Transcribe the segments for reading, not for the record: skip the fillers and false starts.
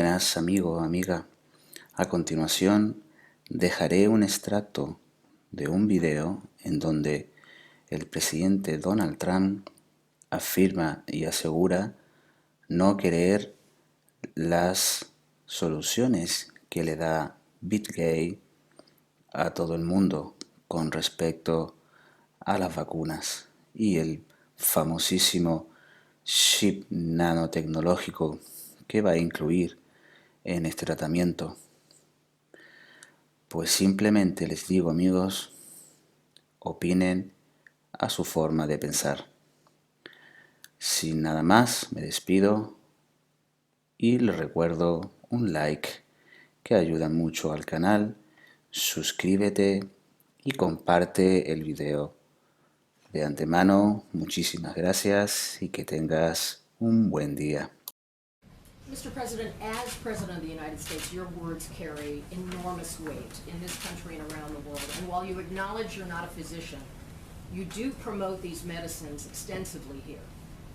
Buenas, amigo o amiga. A continuación, dejaré un extracto de un video en donde el presidente Donald Trump afirma y asegura no querer las soluciones que le da Bill Gates a todo el mundo con respecto a las vacunas y el famosísimo chip nanotecnológico que va a incluir en este tratamiento. Pues simplemente les digo, amigos, opinen a su forma de pensar. Sin nada más, me despido y les recuerdo un like que ayuda mucho al canal, suscríbete y comparte el video. De antemano, muchísimas gracias y que tengas un buen día. Mr. President, as President of the United States, your words carry enormous weight in this country and around the world. And while you acknowledge you're not a physician, you do promote these medicines extensively here.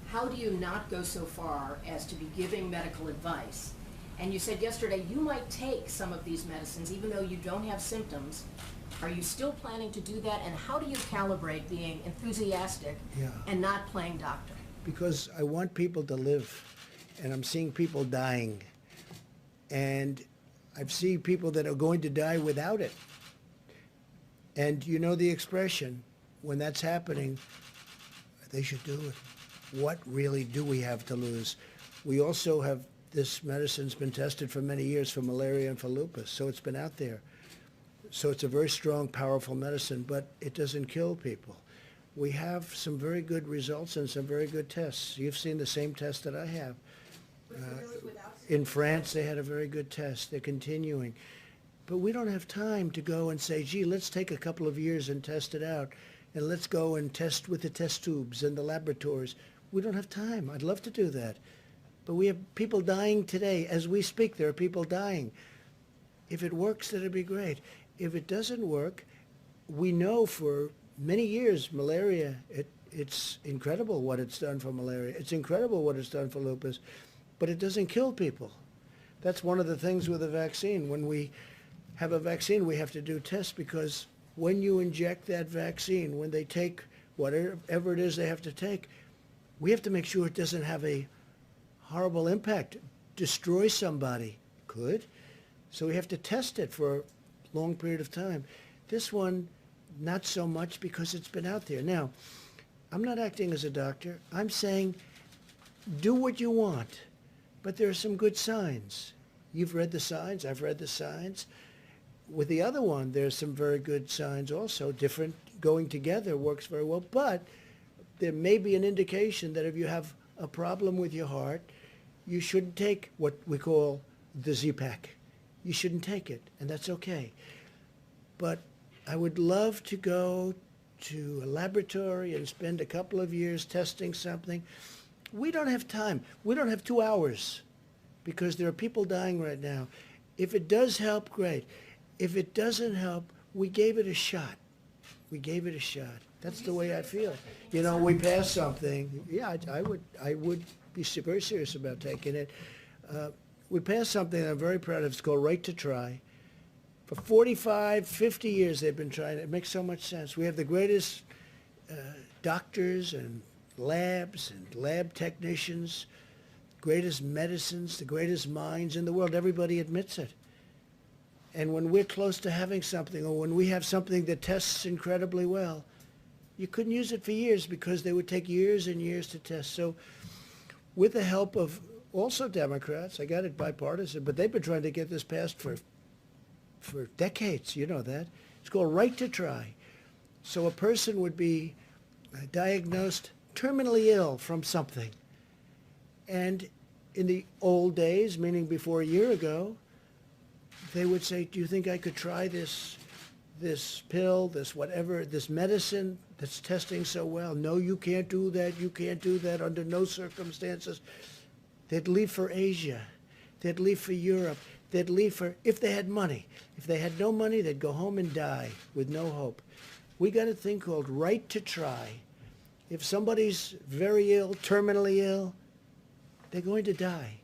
How do you not go so far as to be giving medical advice? And you said yesterday you might take some of these medicines even though you don't have symptoms. Are you still planning to do that? And how do you calibrate being enthusiastic and not playing doctor? Because I want people to live. And I'm seeing people dying. And I've seen people that are going to die without it. And you know the expression, when that's happening, they should do it. What really do we have to lose? We also have, this medicine's been tested for many years for malaria and for lupus, so it's been out there. So it's a very strong, powerful medicine, but it doesn't kill people. We have some very good results and some very good tests. You've seen the same test that I have. In France, they had a very good test. They're continuing. But we don't have time to go and say, gee, let's take a couple of years and test it out. And let's go and test with the test tubes and the laboratories. We don't have time. I'd love to do that. But we have people dying today. As we speak, there are people dying. If it works, that'd be great. If it doesn't work, we know for many years, malaria, it's incredible what it's done for malaria. It's incredible what it's done for lupus. But it doesn't kill people. That's one of the things with a vaccine. When we have a vaccine, we have to do tests because when you inject that vaccine, when they take whatever it is they have to take, we have to make sure it doesn't have a horrible impact, destroy somebody. Could. So we have to test it for a long period of time. This one, not so much because it's been out there. Now, I'm not acting as a doctor. I'm saying do what you want. But there are some good signs. You've read the signs. I've read the signs. With the other one, there's some very good signs also. Different going together works very well. But there may be an indication that if you have a problem with your heart, you shouldn't take what we call the Z-Pack. You shouldn't take it, and that's okay. But I would love to go to a laboratory and spend a couple of years testing something. We don't have time. We don't have 2 hours because there are people dying right now. If it does help, great. If it doesn't help, we gave it a shot. We gave it a shot. That's the way I feel. You know, we passed something. Yeah, I would be very serious about taking it. We passed something that I'm very proud of. It's called Right to Try. For 45, 50 years they've been trying it. It makes so much sense. We have the greatest doctors and labs and lab technicians, greatest medicines, the greatest minds in the world. Everybody admits it. And when we're close to having something, or when we have something that tests incredibly well, you couldn't use it for years because they would take years and years to test. So with the help of also Democrats, I got it bipartisan, but they've been trying to get this passed for decades. You know that. It's called Right to Try. So a person would be diagnosed terminally ill from something. And in the old days, meaning before a year ago, they would say, do you think I could try this pill, this whatever, this medicine that's testing so well? No, you can't do that. You can't do that under no circumstances. They'd leave for Asia. They'd leave for Europe. They'd leave for, if they had money. If they had no money, they'd go home and die with no hope. We got a thing called Right to Try. If somebody's very ill, terminally ill, they're going to die.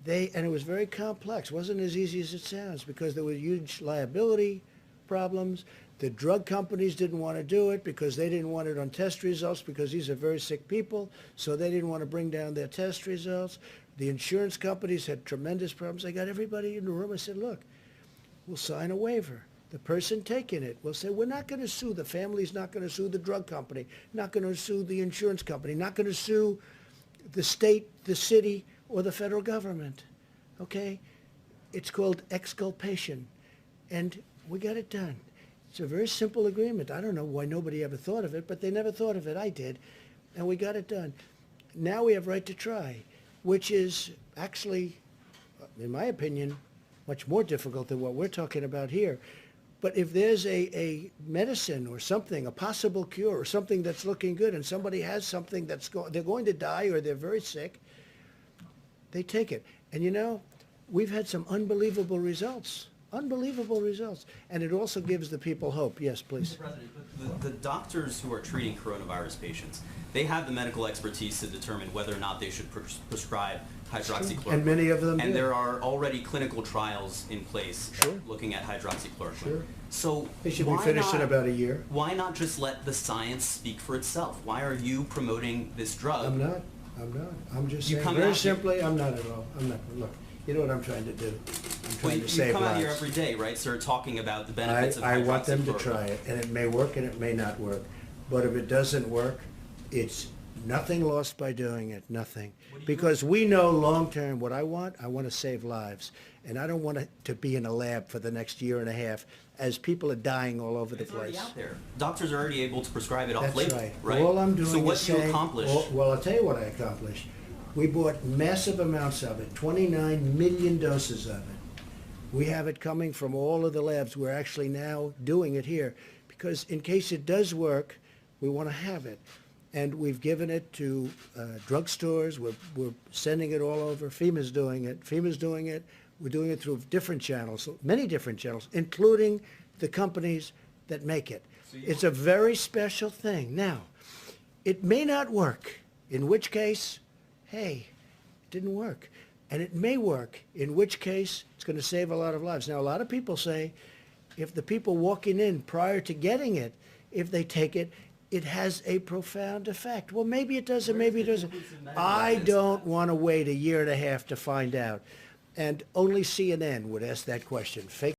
And it was very complex. It wasn't as easy as it sounds because there were huge liability problems. The drug companies didn't want to do it because they didn't want it on test results because these are very sick people, so they didn't want to bring down their test results. The insurance companies had tremendous problems. I got everybody in the room. I said, look, we'll sign a waiver. The person taking it will say, we're not going to sue. The family's not going to sue the drug company, not going to sue the insurance company, not going to sue the state, the city, or the federal government. Okay? It's called exculpation. And we got it done. It's a very simple agreement. I don't know why nobody ever thought of it, but they never thought of it. I did. And we got it done. Now we have right to try, which is actually, in my opinion, much more difficult than what we're talking about here. But if there's a medicine or something, a possible cure or something that's looking good, and somebody has something they're going to die or they're very sick, they take it. And you know, we've had some unbelievable results. Unbelievable results. And it also gives the people hope. Yes, please. Mr. President, but the doctors who are treating coronavirus patients, they have the medical expertise to determine whether or not they should prescribe hydroxychloroquine. And many of them do. And there are already clinical trials in place looking at hydroxychloroquine. Sure. So They should be finished in about a year. Why not just let the science speak for itself? Why are you promoting this drug? I'm not. I'm just You saying, come very out here- simply, I'm not at all. I'm not. Look, you know what I'm trying to do? I'm trying to You save come out here lives. every day, right, sir, talking about the benefits of hydroxychloroquine. I want them to try it, and it may work and it may not work. But if it doesn't work, it's nothing lost by doing it, nothing. Because we know long-term what I want to save lives. And I don't want it to be in a lab for the next year and a half as people are dying all over the It's already place. out there. Doctors are already able to prescribe it That's off-label, right. right? All I'm doing So what is do you saying, accomplish? well, I'll tell you what I accomplished. We bought massive amounts of it, 29 million doses of it. We have it coming from all of the labs. We're actually now doing it here because in case it does work, we want to have it. And we've given it to drugstores. We're sending it all over. FEMA's doing it. We're doing it through different channels, many different channels, including the companies that make it. It's a very special thing. Now, it may not work, in which case, hey, it didn't work. And it may work, in which case it's going to save a lot of lives. Now, a lot of people say if the people walking in prior to getting it, if they take it, it has a profound effect. Well, maybe it does and maybe it doesn't. I don't want to wait a year and a half to find out. And only CNN would ask that question. Fake